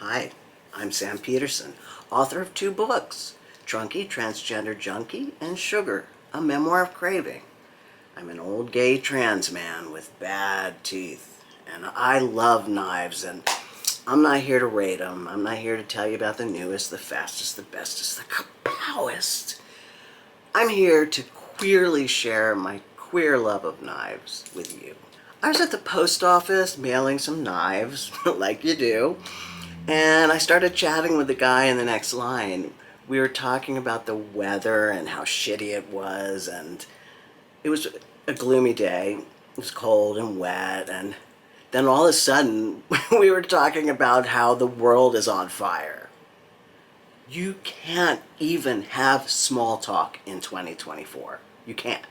Hi, I'm Sam Peterson, author of 2 books, Drunky, Transgender Junkie, and Sugar, a Memoir of Craving. I'm an old gay trans man with bad teeth, and I love knives, and I'm not here to rate them. I'm not here to tell you about the newest, the fastest, the bestest, the kapowest. I'm here to queerly share my queer love of knives with you. I was at the post office mailing some knives, like you do, and I started chatting with the guy in the next line. We were talking about the weather and how shitty it was, and it was a gloomy day. It was cold and wet, and then all of a sudden, we were talking about how the world is on fire. You can't even have small talk in 2024. You can't.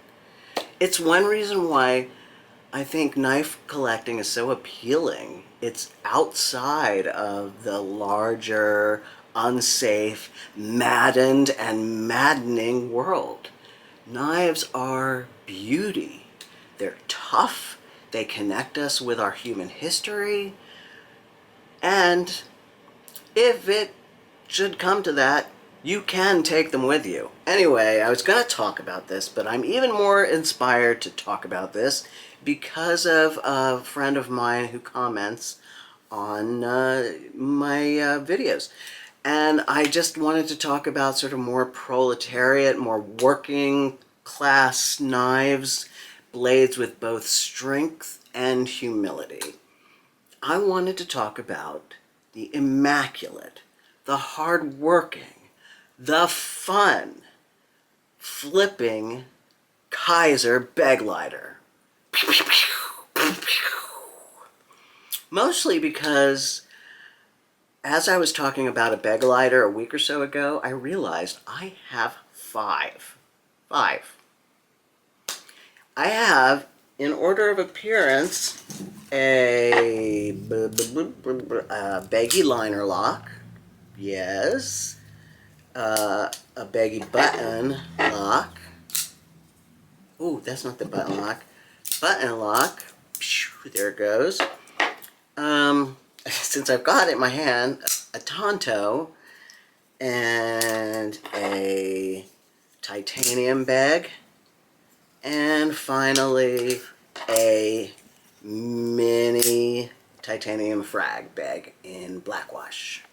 It's one reason why I think knife collecting is so appealing. It's outside of the larger, unsafe, maddened, and maddening world. Knives are beauty. They're tough. They connect us with our human history. And if it should come to that, you can take them with you. Anyway, I was going to talk about this, but I'm even more inspired to talk about this because of a friend of mine who comments on my videos. And I just wanted to talk about sort of more proletariat, more working class knives, blades with both strength and humility. I wanted to talk about the immaculate, the hard-working, the fun, flipping KIZER Begleiter. Mostly because as I was talking about a Begleiter a week or so ago, I realized I have 5. I have, in order of appearance, a baggy liner lock. Yes. A baggy button lock. Oh, that's not the button lock. Button lock. There it goes. Since I've got it in my hand, a Tanto and a titanium bag, and finally a mini titanium Frag bag in Blackwash.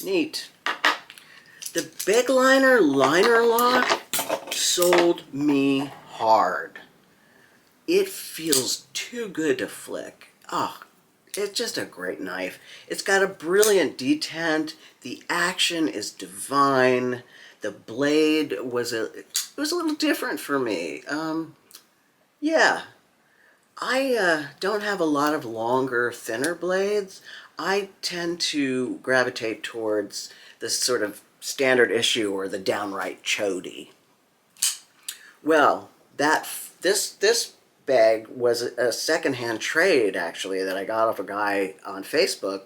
Neat. The Begliner liner lock sold me hard. It feels too good to flick. Oh, it's just a great knife. It's got a brilliant detent. The action is divine. The blade was a little different for me. Yeah. I don't have a lot of longer, thinner blades. I tend to gravitate towards the sort of standard issue or the downright chody. Well, this bag was a secondhand trade, actually, that I got off a guy on Facebook,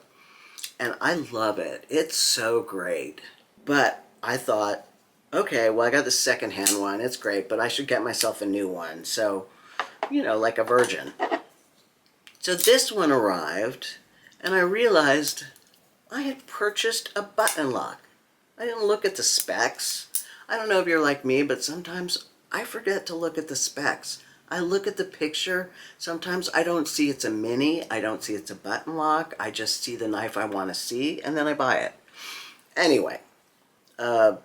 and I love it. It's so great. But I thought, okay, well, I got the secondhand one. It's great, but I should get myself a new one. So, you know, like a virgin. So this one arrived, and I realized I had purchased a button lock. I didn't look at the specs. I don't know if you're like me, but sometimes I forget to look at the specs. I look at the picture. Sometimes I don't see it's a mini. I don't see it's a button lock. I just see the knife I want to see, and then I buy it. Anyway, yeah,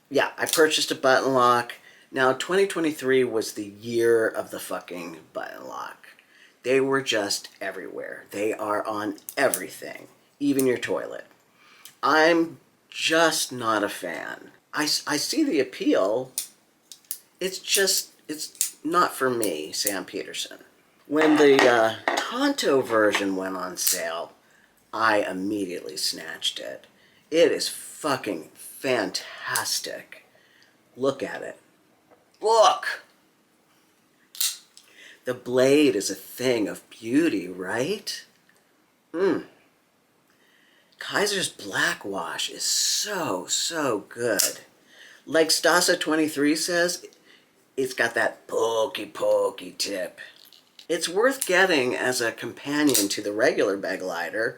I purchased a button lock. Now, 2023 was the year of the fucking button lock. They were just everywhere. They are on everything, even your toilet. I'm just not a fan. I see the appeal. It's not for me, Sam Peterson. When the Tanto version went on sale, I immediately snatched it. It is fucking fantastic. Look at it. Look! The blade is a thing of beauty, right? KIZER's Blackwash is so good. Like Stasa23 says, it's got that pokey tip. It's worth getting as a companion to the regular Begleiter,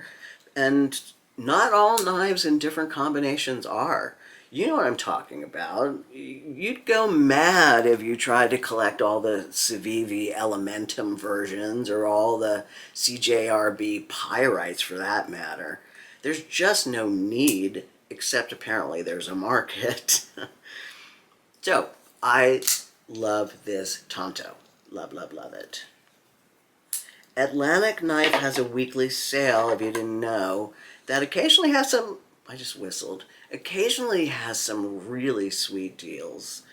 and not all knives in different combinations are. You know what I'm talking about. You'd go mad if you tried to collect all the Civivi Elementum versions or all the CJRB Pyrites for that matter. There's just no need, except apparently there's a market. So, I love this Tanto. Love, love, love it. Atlantic Knife has a weekly sale, if you didn't know, that occasionally has some, I just whistled, occasionally has some really sweet deals.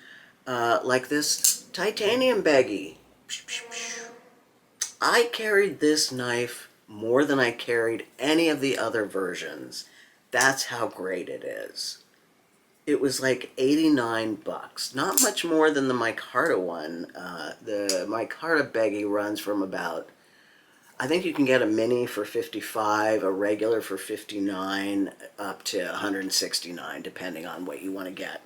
Like this titanium baggie. I carried this knife more than I carried any of the other versions. That's how great it is. It was like 89 bucks. Not much more than the micarta one. The micarta baggie runs from about, I think you can get a mini for 55, a regular for 59, up to 169, depending on what you want to get.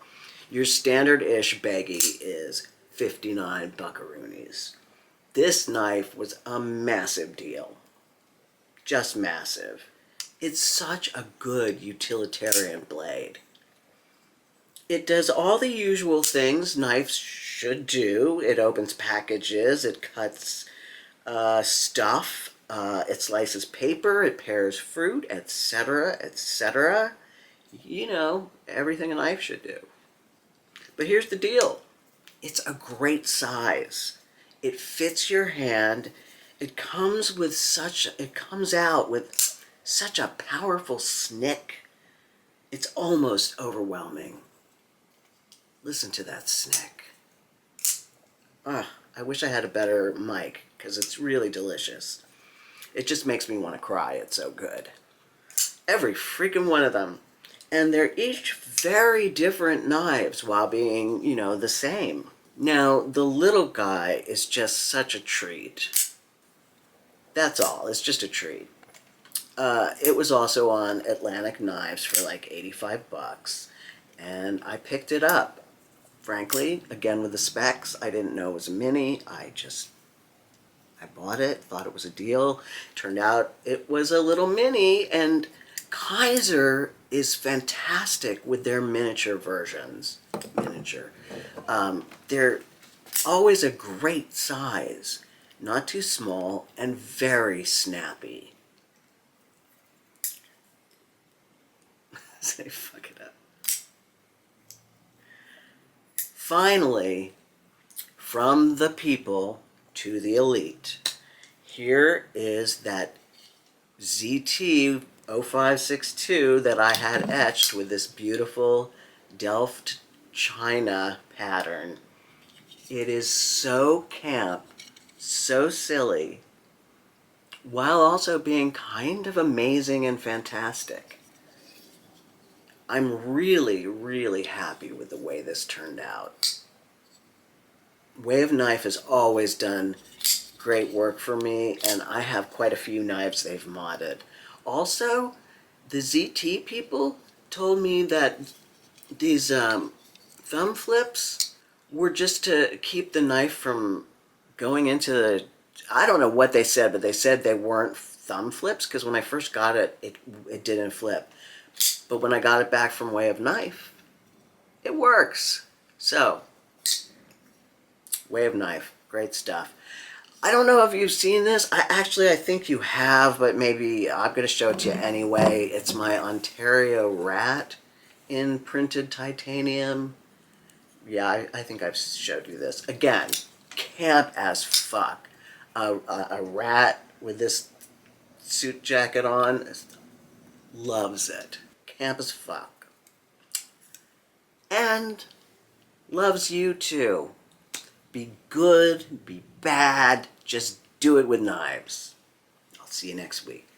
Your standard-ish baggie is 59 buckaroonies. This knife was a massive deal. Just massive. It's such a good utilitarian blade. It does all the usual things knives should do. It opens packages, it cuts stuff, it slices paper, it pares fruit, etc., etc. You know, everything a knife should do. But here's the deal. It's a great size. It fits your hand. It comes out with such a powerful snick. It's almost overwhelming. Listen to that snick. I wish I had a better mic, because it's really delicious. It just makes me want to cry. It's so good. Every freaking one of them. And they're each very different knives while being, you know, the same. Now, the little guy is just such a treat. That's all. It's just a treat. It was also on Atlantic Knives for like 85 bucks. And I picked it up. Frankly, again with the specs, I didn't know it was a mini. I bought it, thought it was a deal. Turned out it was a little mini, and KIZER is fantastic with their miniature versions. They're always a great size, not too small, and very snappy. Say, fuck it up. Finally, from the people to the elite, here is that ZT 0562 that I had etched with this beautiful Delft China pattern. It is so camp, so silly, while also being kind of amazing and fantastic. I'm really, really happy with the way this turned out. Way of Knife has always done great work for me, and I have quite a few knives they've modded. Also, the ZT people told me that these thumb flips were just to keep the knife from going into the... I don't know what they said, but they said they weren't thumb flips, because when I first got it, it didn't flip. But when I got it back from Way of Knife, it works. So, Way of Knife, great stuff. I don't know if you've seen this. I think you have, but maybe I'm going to show it to you anyway. It's my Ontario rat in printed titanium. Yeah, I think I've showed you this. Again, camp as fuck. A rat with this suit jacket on loves it. Camp as fuck. And loves you too. Be good, be bad, just do it with knives. I'll see you next week.